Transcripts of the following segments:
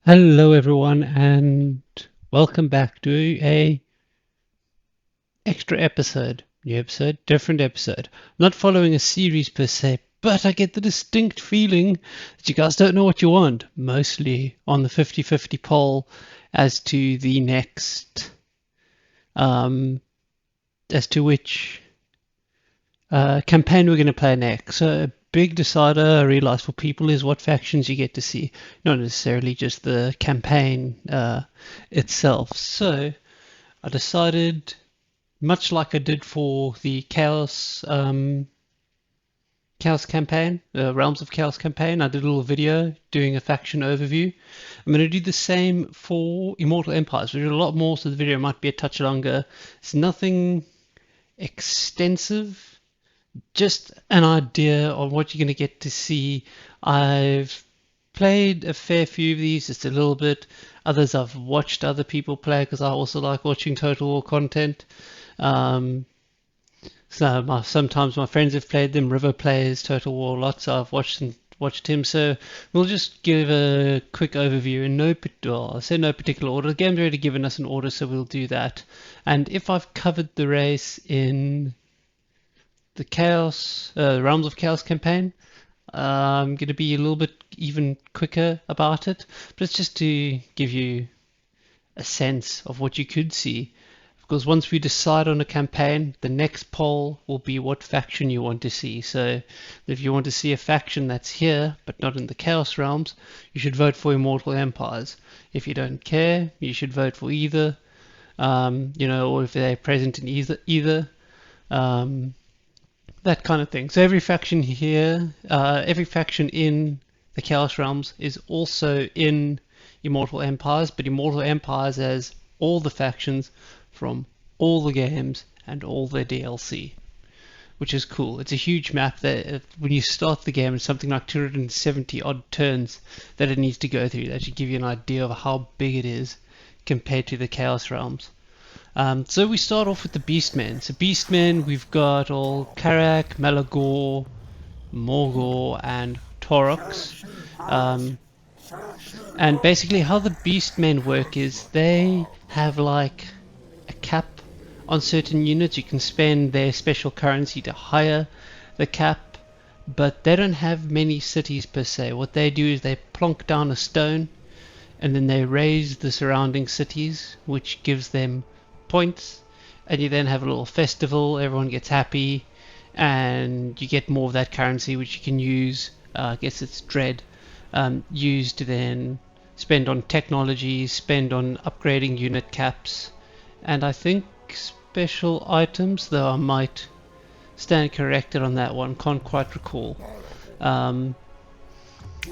Hello everyone and welcome back to a extra episode. New episode, different episode. Not following a series per se, but I get the distinct feeling that you guys don't know what you want. Mostly on the 50-50 poll as to the next um as to which campaign we're going to play next. So a big decider, I realize, for people is what factions you get to see, not necessarily just the campaign itself. So I decided, much like I did for the Chaos campaign, the Realms of Chaos campaign, I did a little video doing a faction overview. I'm going to do the same for Immortal Empires. We did a lot more, so the video might be a touch longer. It's nothing extensive, just an idea of what you're going to get to see. I've played a fair few of these, just a little bit. Others I've watched other people play because I also like watching Total War content. Um, sometimes my friends have played them. River plays Total War lots, so I've watched him. So we'll just give a quick overview in I say no particular order. The game's already given us an order, so we'll do that. And if I've covered the race in the Realms of Chaos campaign, I'm going to be a little bit even quicker about it, but it's just to give you a sense of what you could see. Because once we decide on a campaign, the next poll will be what faction you want to see. So if you want to see a faction that's here, but not in the Chaos Realms, you should vote for Immortal Empires. If you don't care, you should vote for either, or if they're present in either. Um, that kind of thing. So every faction here, every faction in the Chaos Realms is also in Immortal Empires, but Immortal Empires has all the factions from all the games and all their DLC, which is cool. It's a huge map that when you start the game, it's something like 270 odd turns that it needs to go through. That should give you an idea of how big it is compared to the Chaos Realms. So we start off with the Beastmen. So Beastmen, we've got all Karak, Malagor, Morgor, and Taurox. Um, and basically how the Beastmen work is they have like a cap on certain units. You can spend their special currency to hire the cap, but they don't have many cities per se. What they do is they plonk down a stone and then they raise the surrounding cities, which gives them points, and you then have a little festival, everyone gets happy, and you get more of that currency which you can use, I guess it's dread, use to then spend on technology, spend on upgrading unit caps, and I think special items, though I might stand corrected on that one, can't quite recall. Um,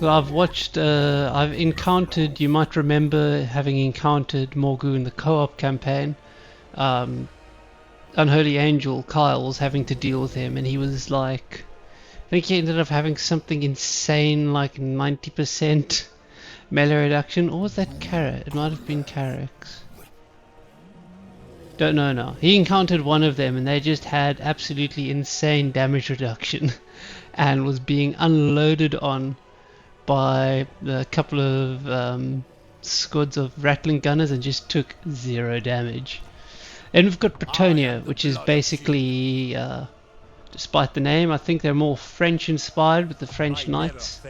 well, I've encountered, you might remember having encountered Morgul in the co-op campaign. Um, Unholy Angel Kyle was having to deal with him, and he was like, I think he ended up having something insane like 90% melee reduction, or was that Carrot? It might have been Carrax. Don't know now. He encountered one of them, and they just had absolutely insane damage reduction, and was being unloaded on by a couple of squads of rattling gunners and just took 0 damage. And we've got Bretonia, which is basically, despite the name, I think they're more French inspired with the French knights.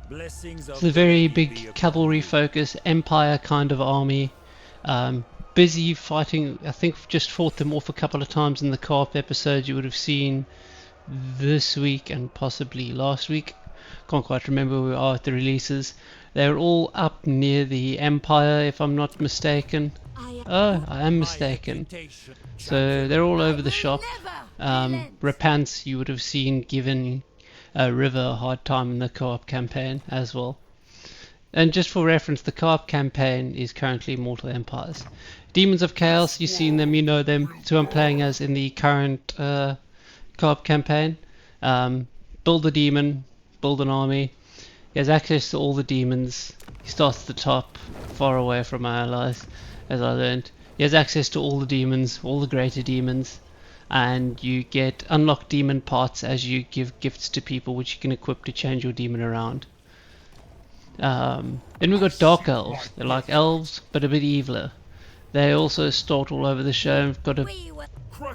It's a very big cavalry focus, empire kind of army. Busy fighting. I think we've just fought them off a couple of times in the co-op episodes you would have seen this week and possibly last week. Can't quite remember where we are at the releases. They're all up near the Empire, if I'm not mistaken. Oh, I am mistaken. So they're all over the shop. Repants you would have seen giving River a hard time in the co-op campaign as well. And just for reference, the co-op campaign is currently Mortal Empires. Demons of Chaos, you've seen them, you know them. So I'm playing as in the current co-op campaign. Build a demon, build an army. He has access to all the demons. He starts at the top, far away from my allies, as I learned. He has access to all the demons, all the greater demons, and you get unlocked demon parts as you give gifts to people which you can equip to change your demon around. Then we've got Dark Elves. They're like elves, but a bit eviler. They also start all over the show. We've got a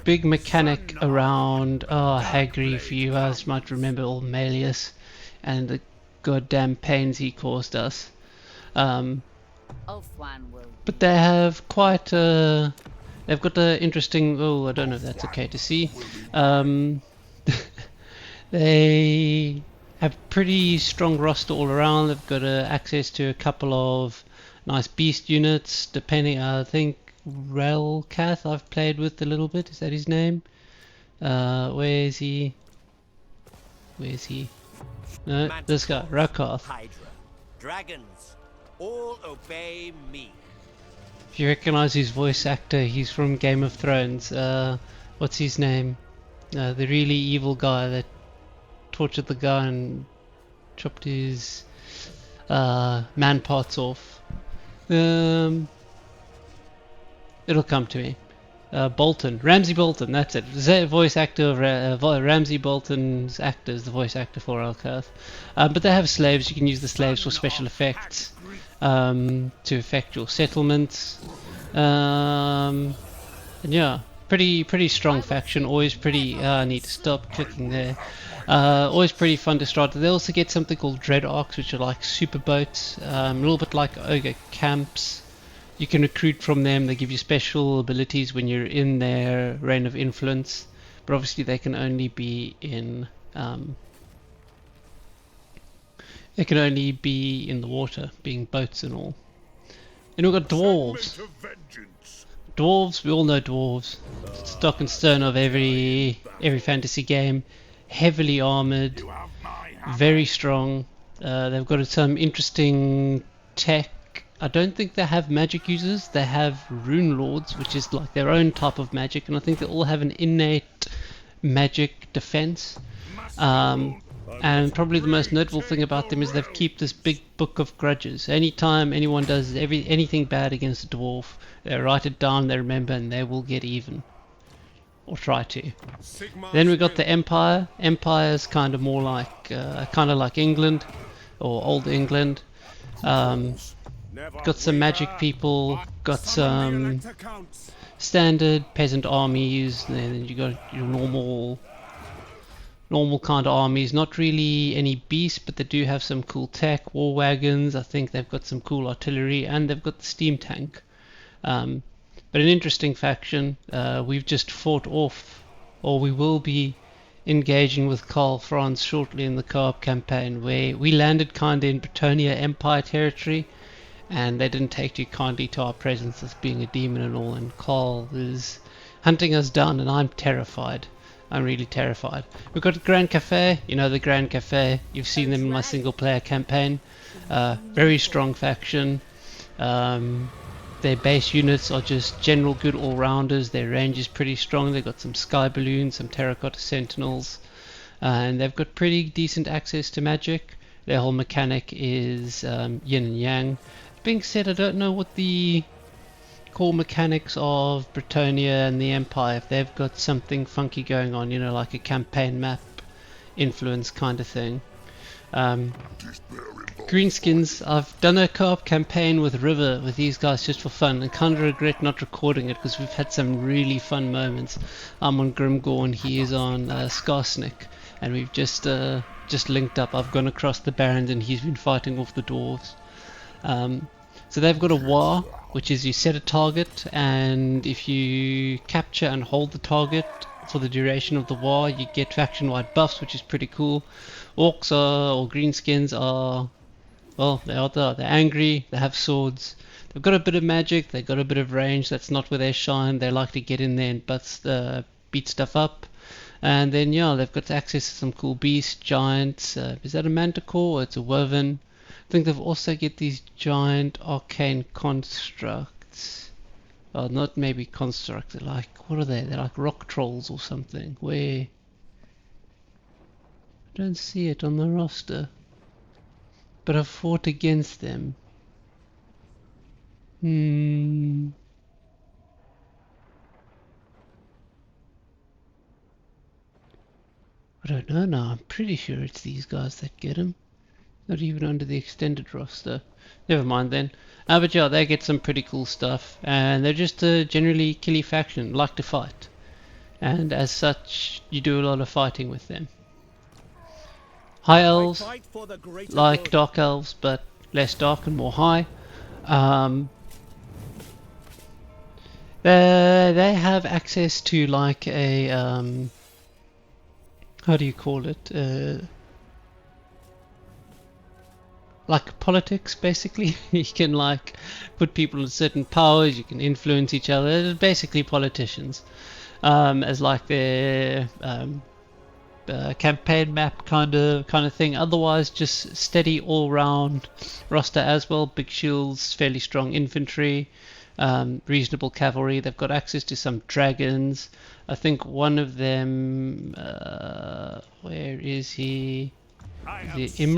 big mechanic around Hagri, for you guys might remember all Malleus and the goddamn pains he caused us. But they have quite a... They've got an interesting... Oh, I don't know if that's okay to see. They have pretty strong roster all around. They've got access to a couple of nice beast units, depending... I think Relcath I've played with a little bit. Is that his name? Where is he? Where is he? No, this guy, Rakath. Dragons, all obey me. If you recognize his voice actor, he's from Game of Thrones. What's his name? The really evil guy that tortured the guy and chopped his man parts off. It'll come to me. Bolton, Ramsay Bolton, that's it. The voice actor of Ramsay Bolton's actor is the voice actor for Elkath. But they have slaves. You can use the slaves for special effects to affect your settlements. And yeah, pretty strong faction. Always pretty. I need to stop clicking there. Always pretty fun to start. They also get something called Dread Arcs, which are like super boats, a little bit like ogre camps. You can recruit from them. They give you special abilities when you're in their reign of influence, but obviously they can only be in the water, being boats and all. And we've got dwarves. Dwarves, we all know dwarves. Stock and stone of every fantasy game. Heavily armored, very strong. They've got some interesting tech. I don't think they have magic users. They have rune lords, which is like their own type of magic, and I think they all have an innate magic defense. And probably the most notable thing about them is they've kept this big book of grudges. Anytime anyone does anything bad against a dwarf, they write it down, they remember, and they will get even. Or try to. Then we got the Empire. Empire is kind of more like England, or old England. Got some magic people, got some standard peasant armies, and then you got your normal kind of armies. Not really any beasts, but they do have some cool tech, war wagons. I think they've got some cool artillery, and they've got the steam tank. But an interesting faction. We've just fought off, or we will be engaging with Karl Franz shortly in the co-op campaign, where we landed kind of in Bretonnia Empire territory, and they didn't take too kindly to our presence as being a demon and all, and Karl is hunting us down, and I'm terrified. I'm really terrified. We've got Grand Cafe, you know the Grand Cafe, you've seen them in my single player campaign. Very strong faction. Their base units are just general good all-rounders. Their range is pretty strong. They've got some sky balloons, some terracotta sentinels, and they've got pretty decent access to magic. Their whole mechanic is yin and yang. Being said, I don't know what the core mechanics of Bretonnia and the Empire, if they've got something funky going on, you know, like a campaign map influence kind of thing. Greenskins, I've done a co-op campaign with River with these guys just for fun, and kind of regret not recording it because we've had some really fun moments. I'm on Grimgorn, he is on Skarsnik, and we've just linked up. I've gone across the Barrens and he's been fighting off the dwarves. So they've got a war, which is you set a target, and if you capture and hold the target for the duration of the war, you get faction-wide buffs, which is pretty cool. Orcs or greenskins are, well, they're angry, they have swords, they've got a bit of magic, they've got a bit of range. That's not where they shine. They like to get in there and beat stuff up. And then yeah, they've got access to some cool beasts, giants. Is that a manticore or it's a woven? I think they've also get these giant arcane constructs. Oh, not maybe constructs, they're like, what are they? They're like rock trolls or something. Where? I don't see it on the roster. But I've fought against them. I don't know now. I'm pretty sure it's these guys that get them. Not even under the extended roster. Never mind then. But yeah, they get some pretty cool stuff, and they're just a generally killy faction, like to fight. And as such, you do a lot of fighting with them. High elves, like dark elves, but less dark and more high. They have access to like a how do you call it? Like politics, basically. You can like put people in certain powers. You can influence each other. They're basically politicians, as like their campaign map kind of thing. Otherwise, just steady all round roster as well. Big shields, fairly strong infantry. Reasonable cavalry. They've got access to some dragons. I think one of them, where is he? Is it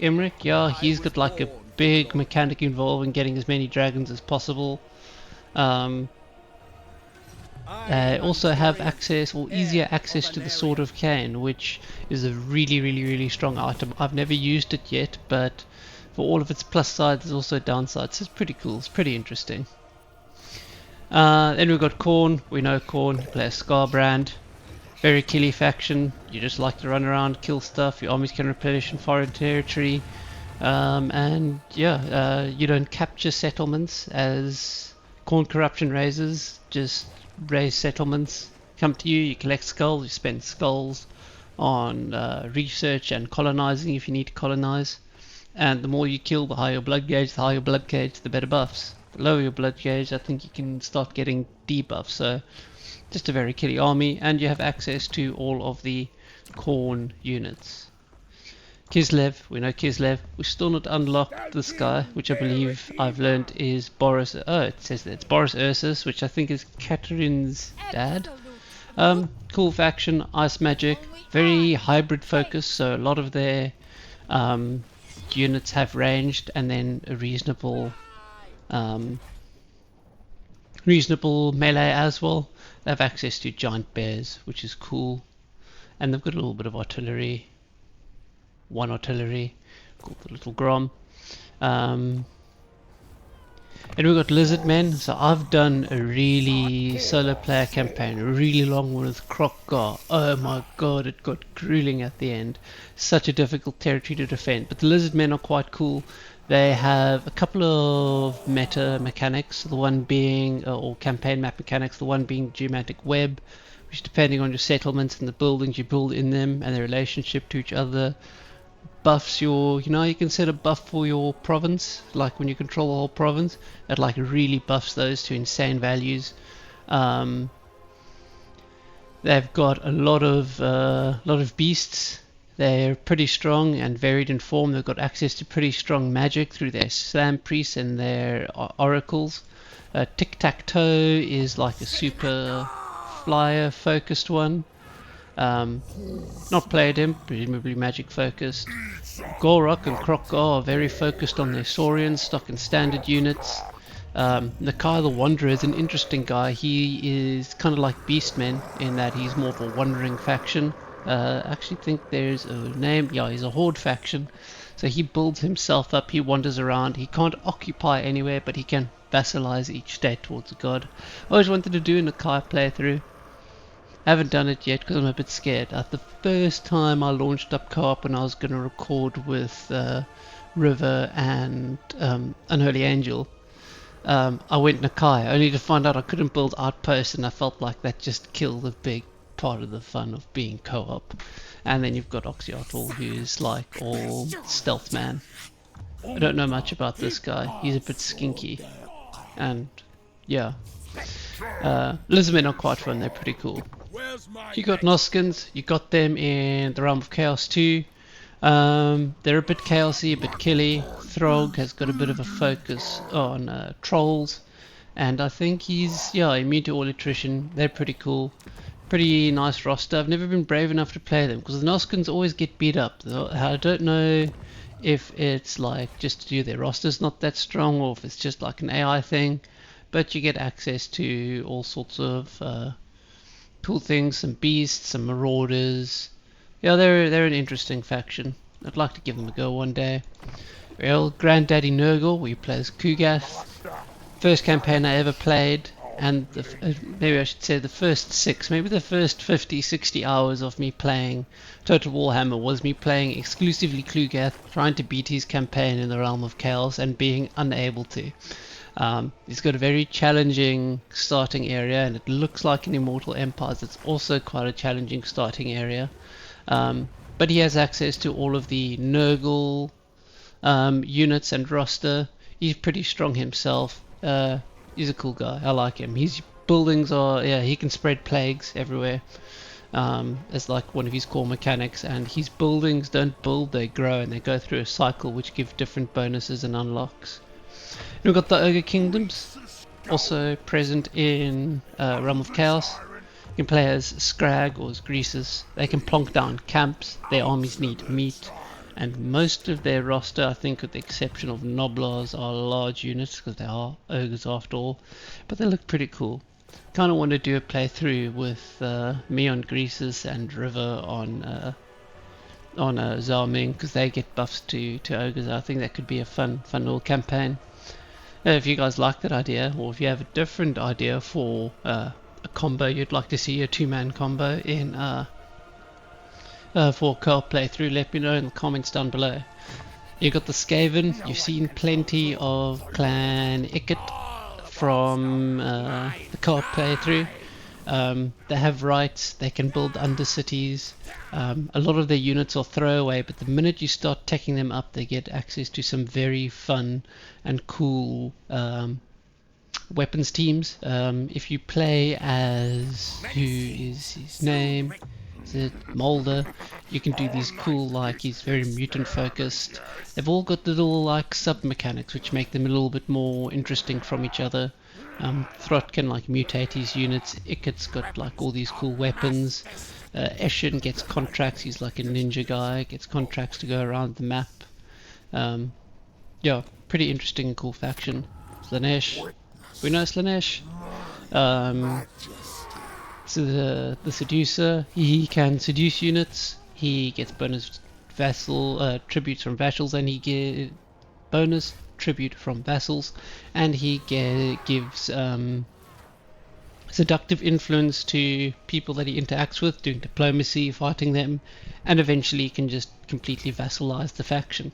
Imric? Yeah, he's got like a big mechanic involved in getting as many dragons as possible. Also have access or easier access to the Sword of Cain, which is a really strong item. I've never used it yet, but for all of its plus sides, there's also downsides. So it's pretty cool. It's pretty interesting. Then we've got Khorne. We know Khorne. You play a Scarbrand. Very killy faction. You just like to run around, kill stuff. Your armies can replenish in foreign territory. And yeah, you don't capture settlements as Khorne corruption raises. Just raise settlements. Come to you. You collect skulls. You spend skulls on research and colonizing if you need to colonize. And the more you kill, the higher your blood gauge. The higher your blood gauge, the better buffs. Lower your blood gauge, I think you can start getting debuffs. So just a very killy army, and you have access to all of the Khorne units. Kislev, we know Kislev. We've still not unlocked this guy, which I believe I've learned is Boris. Oh, it says that it's Boris Ursus, which I think is Catherine's dad. Cool faction, ice magic, very hybrid focus. So a lot of their units have ranged, and then a reasonable melee as well. They have access to giant bears, which is cool, and they've got a little bit of artillery. One artillery called the Little Grom. And we've got lizard men. So I've done a really solo player campaign, a really long one with Krokgar. Oh my god, it got grueling at the end. Such a difficult territory to defend, but the lizard men are quite cool. They have a couple of meta mechanics, the one being, or campaign map mechanics, the one being geometric web, which depending on your settlements and the buildings you build in them and their relationship to each other, buffs your, you can set a buff for your province, like when you control the whole province, it like really buffs those to insane values. They've got a lot of beasts. They're pretty strong and varied in form. They've got access to pretty strong magic through their slam priests and their oracles. Tic-tac-toe is like a super flyer focused one. Not played him, presumably magic focused. Gorok and Krokgar are very focused on their Saurians, stock and standard units. Nakai the Wanderer is an interesting guy. He is kind of like Beastmen in that he's more of a wandering faction. I actually think there's a name. Yeah, he's a horde faction. So he builds himself up, he wanders around. He can't occupy anywhere, but he can vassalize each state towards a god. I always wanted to do a Nakai playthrough. I haven't done it yet because I'm a bit scared. The first time I launched up co-op when I was going to record with River and Unholy Angel, I went Nakai only to find out I couldn't build outposts, and I felt like that just killed a big part of the fun of being co-op. And then you've got Oxyotl, who's like all stealth man. I don't know much about this guy. He's a bit skinky, and yeah. Lizardmen are quite fun. They're pretty cool. You got Noskins. You got them in the Realm of Chaos too. They're a bit chaosy, a bit killy. Throg has got a bit of a focus on trolls, and I think he's immune to all attrition. They're pretty cool. Pretty nice roster. I've never been brave enough to play them because the Noskins always get beat up. I don't know if it's like just to do their roster's not that strong or if it's just like an AI thing, but you get access to all sorts of cool things, some beasts, some marauders. Yeah, they're an interesting faction. I'd like to give them a go one day. Real Granddaddy Nurgle, we play as Kugath. First campaign I ever played, and maybe I should say the first 6, maybe the first 50, 60 hours of me playing Total Warhammer was me playing exclusively Kugath, trying to beat his campaign in the Realm of Chaos and being unable to. He's got a very challenging starting area, and it looks like in Immortal Empires it's also quite a challenging starting area. But he has access to all of the Nurgle units and roster. He's pretty strong himself. He's a cool guy. I like him. His buildings are, yeah, he can spread plagues everywhere. As like one of his core mechanics, and his buildings don't build, they grow, and they go through a cycle which give different bonuses and unlocks. And we've got the Ogre Kingdoms, also present in Realm of Chaos. You can play as Scrag or as Greases. They can plonk down camps, their armies need meat, and most of their roster, I think with the exception of Noblars, are large units because they are ogres after all, but they look pretty cool. Kind of want to do a playthrough with me on Greases and River on Zarming, because they get buffs to ogres. I think that could be a fun little campaign. If you guys like that idea, or if you have a different idea for a combo you'd like to see, a 2-man combo in for co-op playthrough, let me know in the comments down below. You've got the Skaven. You've seen plenty of Clan Icket from the co-op playthrough. They have rights, they can build undercities. A lot of their units are throwaway, but the minute you start taking them up, they get access to some very fun and cool weapons teams. If you play as, who is his name? Is it Molder? You can do these cool, like, he's very mutant focused. They've all got little like sub mechanics which make them a little bit more interesting from each other. Throt can like mutate his units. Iket's got like all these cool weapons. Eshin gets contracts, he's like a ninja guy, gets contracts to go around the map. Yeah, pretty interesting and cool faction. Slanesh, we know Slanesh. So the seducer, he can seduce units. He gets bonus vassal tributes from vassals, and he gets bonus tribute from vassals, and he gives seductive influence to people that he interacts with, doing diplomacy, fighting them, and eventually he can just completely vassalize the faction.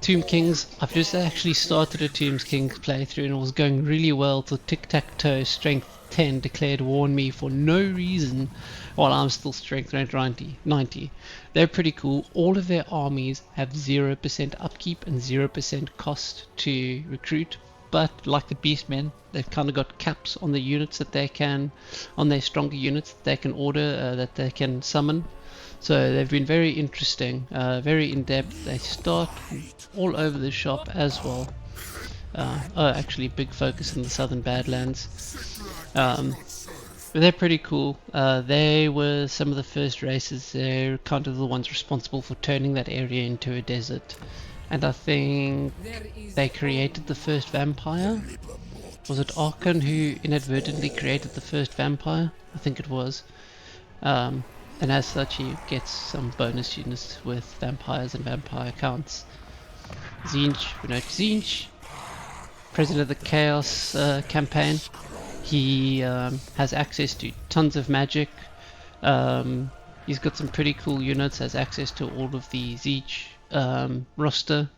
Tomb Kings, I've just actually started a Tomb Kings playthrough and it was going really well till Tic-Tac-Toe Strength 10 declared war on me for no reason while I'm still Strength 90. They're pretty cool. All of their armies have 0% upkeep and 0% cost to recruit, but like the Beastmen, they've kind of got caps on the units that they can, on their stronger units that they can order, that they can summon. So they've been very interesting, very in-depth. They start all over the shop as well. Actually big focus in the Southern Badlands. But they're pretty cool. They were some of the first races. They're kind of the ones responsible for turning that area into a desert. And I think they created the first vampire. Was it Archon who inadvertently created the first vampire? I think it was. And as such he gets some bonus units with vampires and vampire counts. Zinch, we know Zinch, president of the Chaos campaign. He has access to tons of magic. He's got some pretty cool units, has access to all of the Zinch roster,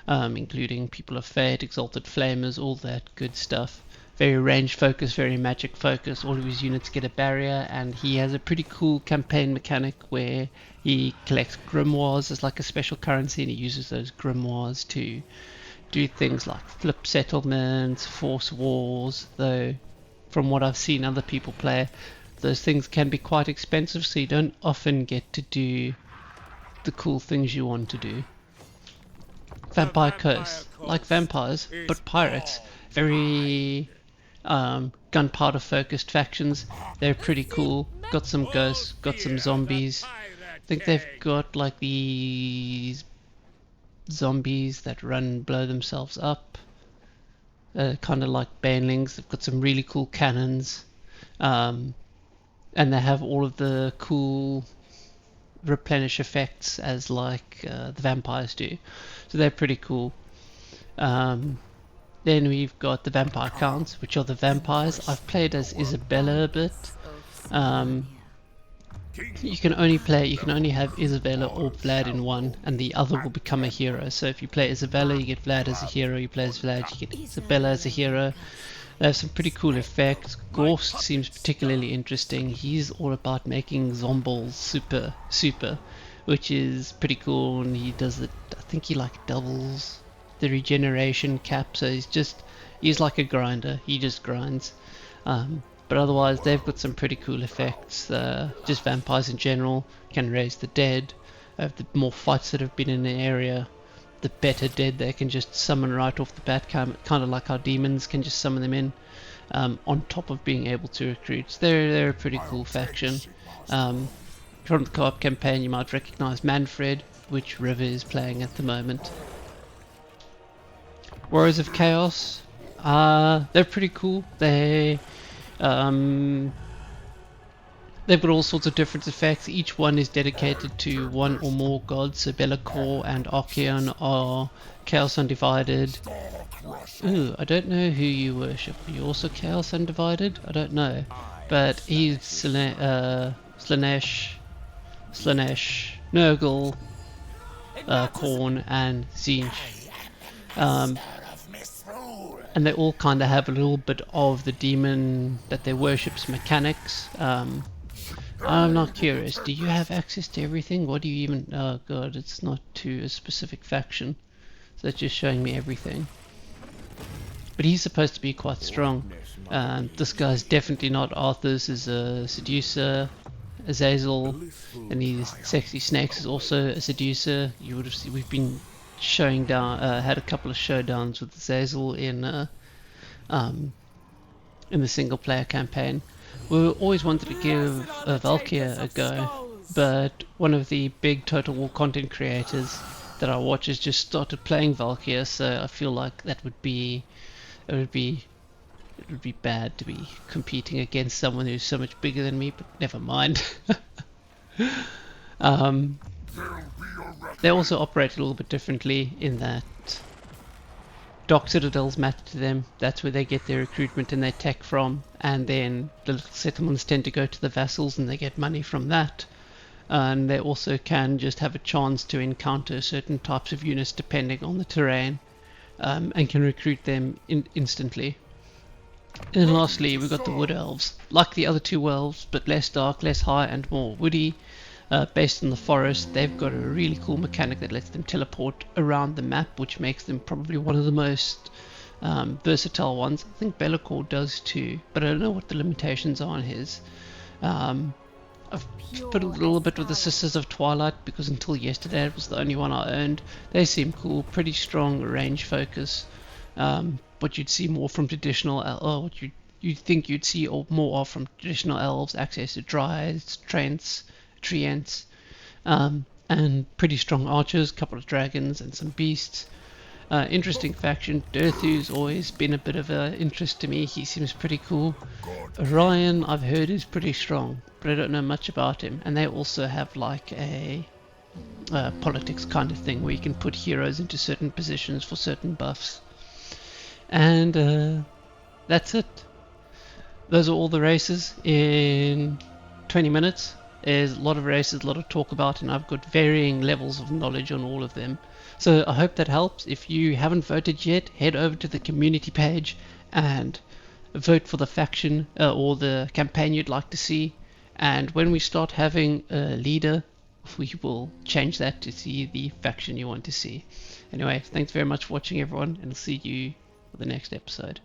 including People of Fate, Exalted Flamers, all that good stuff. Very range focused, very magic focused. All of his units get a barrier, and he has a pretty cool campaign mechanic where he collects grimoires as like a special currency, and he uses those grimoires to do things like flip settlements, force wars. Though from what I've seen other people play, those things can be quite expensive, so you don't often get to do the cool things you want to do. Vampire Coast, like vampires but pirates. Very gunpowder focused factions. They're pretty cool. Got some ghosts, got some zombies. I think they've got like these zombies that run and blow themselves up, kind of like banelings. They've got some really cool cannons, and they have all of the cool replenish effects as like the vampires do. So they're pretty cool. Then we've got the vampire counts, which are the vampires. I've played as Isabella a bit. You can only have Isabella or Vlad in one, and the other will become a hero. So if you play Isabella, you get Vlad as a hero. You play as Vlad, you get Isabella as a hero. They have some pretty cool effects. Gorst seems particularly interesting. He's all about making zombies super, which is pretty cool. And he does it. I think he like doubles the regeneration cap. So he's like a grinder. He just grinds. But otherwise, they've got some pretty cool effects. Just vampires in general can raise the dead. The more fights that have been in the area, the better dead they can just summon right off the bat, kind of like how demons can just summon them in, on top of being able to recruit. So they're a pretty cool faction. From the co-op campaign, you might recognize Manfred, which River is playing at the moment. Warriors of Chaos, they're pretty cool. They've got all sorts of different effects. Each one is dedicated to one or more gods. So Be'lakor and Archeon are Chaos Undivided. Ooh, I don't know who you worship. Are you also Chaos Undivided? I don't know. But he's Slanesh, Nurgle, Khorne, and Tzeentch. And they all kind of have a little bit of the demon that they worship's mechanics. I'm not curious. Do you have access to everything? What do you even... Oh god, it's not to a specific faction. So it's just showing me everything. But he's supposed to be quite strong. This guy's definitely not Arthur's. Is a seducer. Azazel. And his sexy snakes is also a seducer. You would have seen... We've been showing down... had a couple of showdowns with Azazel in the single player campaign. We always wanted to give Valkyria a go, but one of the big Total War content creators that I watch has just started playing Valkyria, so I feel like it would be bad to be competing against someone who's so much bigger than me, but never mind. They also operate a little bit differently in that Dark Citadels matter to them. That's where they get their recruitment and their tech from, and then the little settlements tend to go to the vassals and they get money from that. And they also can just have a chance to encounter certain types of units depending on the terrain, and can recruit them instantly. And then lastly, we've got the Wood Elves, like the other two elves, but less dark, less high, and more woody. Based in the forest, they've got a really cool mechanic that lets them teleport around the map, which makes them probably one of the most versatile ones. I think Be'lakor does too, but I don't know what the limitations are on his. I've put a little bit with the Sisters of Twilight because until yesterday it was the only one I owned. They seem cool, pretty strong range focus. What you'd see more from traditional, what you'd think you'd see more of from traditional elves: access to Dryads, Treants, and pretty strong archers, a couple of dragons and some beasts. Interesting faction. Durthu's always been a bit of an interest to me. He seems pretty cool. Orion, I've heard, is pretty strong, but I don't know much about him. And they also have like a politics kind of thing where you can put heroes into certain positions for certain buffs. And that's it. Those are all the races in 20 minutes. There's a lot of races, a lot of talk about, and I've got varying levels of knowledge on all of them. So I hope that helps. If you haven't voted yet, head over to the community page and vote for the faction or the campaign you'd like to see. And when we start having a leader, we will change that to see the faction you want to see. Anyway, thanks very much for watching, everyone, and I'll see you for the next episode.